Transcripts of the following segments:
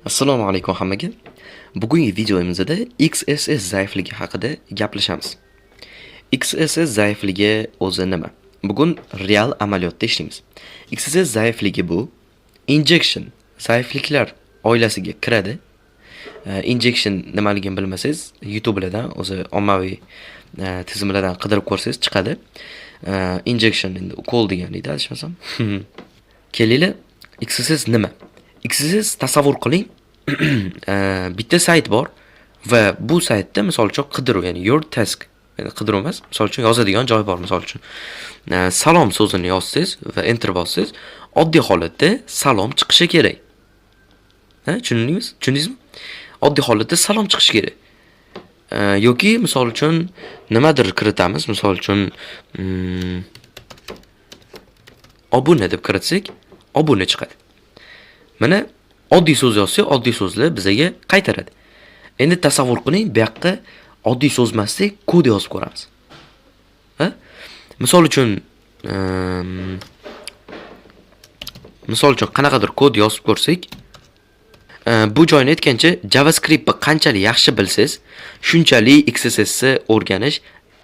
Assalomu alaykum hammaga. Bugungi videomizda XSS zaifligi haqida gaplashamiz. XSS zaifligi o'zi nima? Bugun real amaliyotda ishlaymiz. XSS zaifligi bu injection zaifliklar oilasiga kiradi. Injection nimaligini bilmasangiz, YouTube'lardan o'zi ommaviy tizimlardan qidirib ko'rsangiz chiqadi. Injection endi ukol deganida adashmasam. Kelinglar, XSS nima? XSS tasavvur qiling, bitta sayt bor va bu saytda misol uchun qidiruv, ya'ni your task, ya'ni qidiruv emas, misol uchun yozadigan joy bor, misol uchun. Salom so'zini yozsangiz va enter bossangiz, oddiy holatda salom chiqishi kerak. Tushundingizmi? Oddiy holatda salom chiqishi kerak. Yoki misol uchun nimadir kiritamiz, misol uchun obuna deb kiritsak, obuna chiqadi. Mana oddiy so'z yozsak, oddiy so'zlar bizga qaytaradi. Endi tasavvur qiling, bu yoqqa oddiy so'z emasdek kod yozib ko'ramiz. Misol uchun qanaqadir kod yozib ko'rsak, bu joyni aytgancha JavaScriptni qanchalik yaxshi bilsangiz, shunchalik XSS'ni o'rganish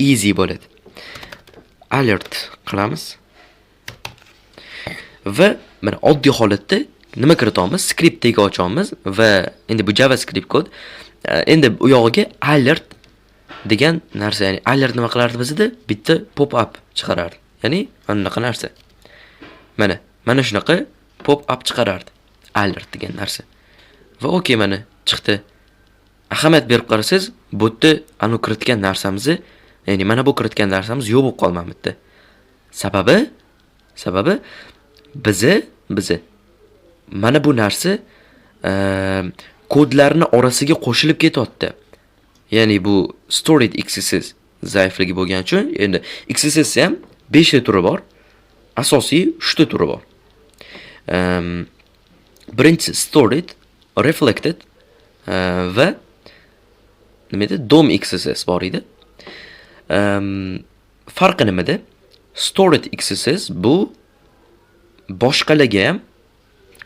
easy bo'ladi. Alert qilamiz. Va mana oddiy holatda nima kiritamiz? Skriptga ochamiz va endi bu JavaScript kod. Endi u yog'iga alert degan narsa, ya'ni alert nima qilardi bizda? Bitta pop-up chiqarardi. Ya'ni mana shunaqa narsa. Mana shunaqa pop-up chiqarardi. Alert degan narsa. Va okey, mana chiqdi. Ahamiyat berib qarasangiz, bu yerda anu kiritgan narsamizni, ya'ni mana bu kiritgan narsamiz yo'q bo'lib qolmadi. Sababi bizi mana bu narsa kodlarni orasiga qo'shilib ketyapti. Ya'ni bu stored XSS zaifligi bo'lgani uchun, endi XSS ham 5 ta turi bor. Asosiy 3 ta turi bor. Birinchisi stored, reflected va nima edi? DOM XSS bor edi. Farqi nimada? Stored XSS bu boshqalarga ham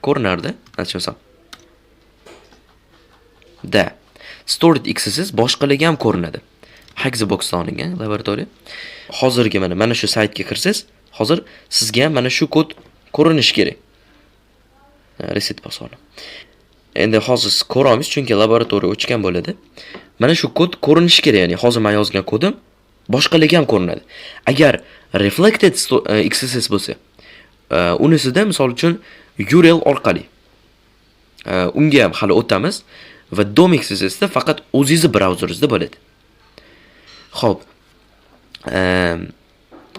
ko'rinardi, aytmasam. Stored XSS boshqalarga ham ko'rinadi. Hexaboxdan olingan laboratoriya. Hozirgi mana shu saytga kirsangiz, hozir sizga ham mana shu kod ko'rinishi kerak. Reset bosib. Endi hozir ko'ramiz, chunki laboratoriya o'chgan bo'ladi. Mana shu kod ko'rinishi kerak, ya'ni hozir men yozgan kodim boshqalarga ham ko'rinadi. Agar reflected XSS bo'lsa, unisida misol uchun URL orqali unga ham hali o'tamiz va DOM XSSda faqat o'zingizni brauzeringizda bo'ladi. Xo'p.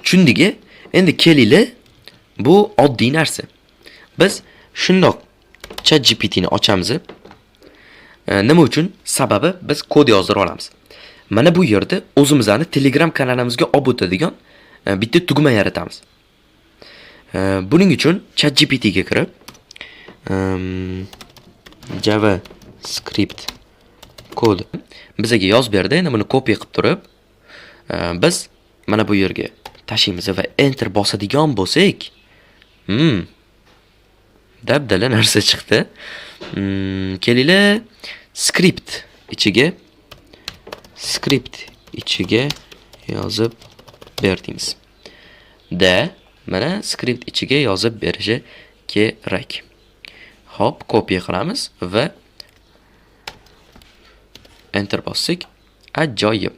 Tushundingmi? Endi kelinglar, bu oddiy narsa. Biz shundoq ChatGPT ni ochamiz. Nima uchun? Sababi biz kod yozdirib olamiz. Mana bu yerda o'zimizning Telegram kanalimizga olib o'tadigan bitta tugma yaratamiz. Buning uchun ChatGPT ga kirib JavaScript kod bizga yozib berdi. Endi buni kopiya qilib turib biz mana bu yerga tashlaymiz va enter bosadigan bo'lsak, dabdala narsa chiqdi. Kelinglar, script ichiga yozib berdingiz. Mana script ichiga yozib berishi kerak. Hop, kopiya qilamiz va enter bossak, ajoyib.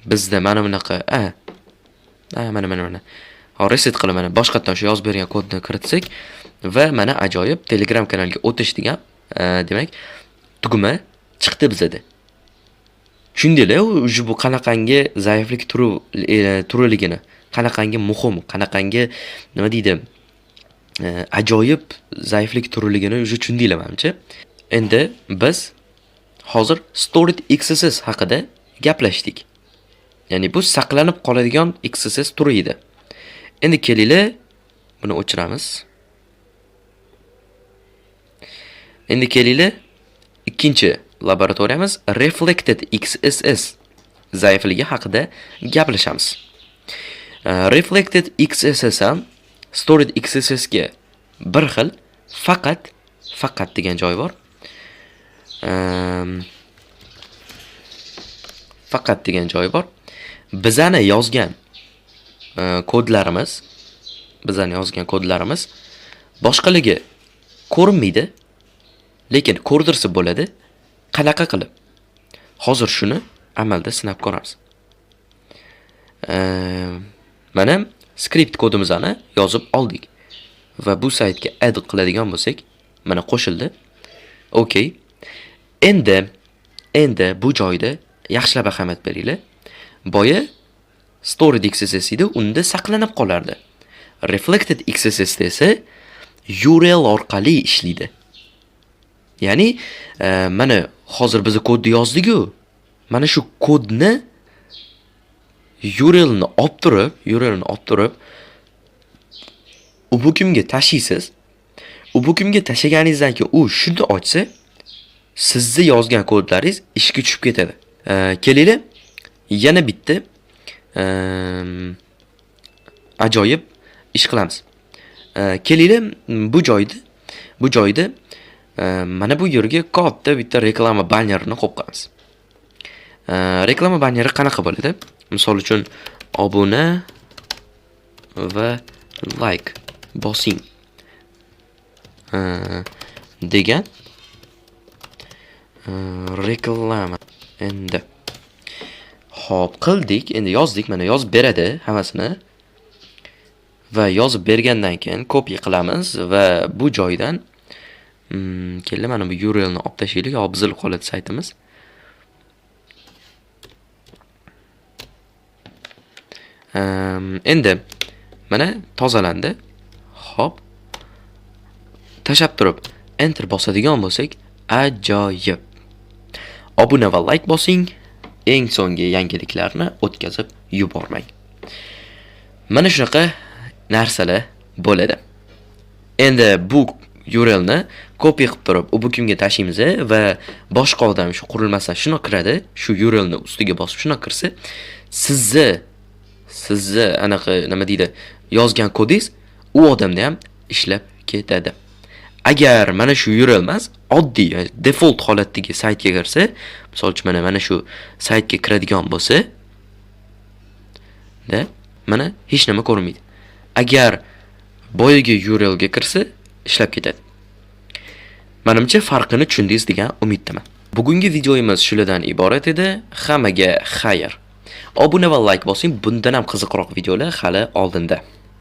Bizda mana bunaqa, mana. Hop, reset qilib mana boshqatdan shu yozib bergan kodni kiritsak va mana ajoyib Telegram kanaliga o'tish degan, demak, tugma chiqdi bizda. Tushundinglar, bu qanaqangi zaiflik turiligini, qanaqangi muhim, qanaqangi nima deydi, ajoyib zaiflik turiligini tushundinglar menimcha. Endi biz hozir stored XSS haqida gaplashdik. Ya'ni bu saqlanib qoladigan XSS turi edi. Endi kelinglar, buni o'chiramiz. Endi kelinglar, ikkinchi laboratoriyamiz reflected XSS zaifligi haqida gaplashamiz. Reflected XSS ham stored XSS ga bir xil, faqat degan joy bor. faqat degan joyi bor. Bizani yozgan kodlarimiz boshqaligi ko'rinmaydi, lekin ko'rdirsa bo'ladi. Qanaqa qilib? Hozir shuni amalda sinab ko'ramiz. Mana skript kodimizni yozib oldik va bu saytga add qiladigan bo'lsak, mana qo'shildi. Okay. Endi bu joyda yaxshilab ahamiyat beringlar. Boya stored XSS edi, unda saqlanib qolardi. Reflected XSS esa URL orqali ishlaydi. Ya'ni mana hozir biz kodni yozdik-ku. Mana shu kodni URLni olib turib Ubuntuga tashiysiz. Ubuntuga tashaganingizdan keyin u shuni ochsa, sizni yozgan kodlaringiz ishga tushib ketadi. Kelinglar, yana bitta ajoyib ish qilamiz. Kelinglar, bu joyda mana bu yerga katta bitta reklama bannerini qo'yib qo'yamiz. Reklama banneri qanaqa bo'ladi? Misol uchun obuna va like bosing degan reklama. Endi hop qildik, endi yozdik, mana yozib beradi hammasini. Va yozib bergandan keyin copy qilamiz va bu joydan keldi, mana bu URLni olib tashlaylik, buzilib qoladi saytimiz. Endi mana tozalandi. Hop. Tashab turib enter bosadigan bo'lsak, ajoyib. Obuna va like bosing, eng so'nggi yangiliklarni o'tkazib yubormang. Mana shunaqa narsalar bo'ladi. Endi bu URLni copy qilib turib Ubuntuga tashlaymiz va boshqa odam shu qurilmadan shuni kiradi, shu URLni ustiga bosib shuni kirsa, sizni anaqa nima deydi, yozgan kodingiz u odamda ham ishlab ketadi. Agar mana shu URL emas, oddiy default holatdagi saytga kirsa, misol uchun mana shu saytga kiradigan bo'lsa, mana hech nima ko'rinmaydi. Agar boyagi URL ga kirsa, ishlab ketadi. Menimcha farqini tushundingiz degan umiddaman. Bugungi videomiz shulardan iborat edi. Hammaga xayr. Obuna va like bosing, bundan ham qiziqroq videolar hali oldinda.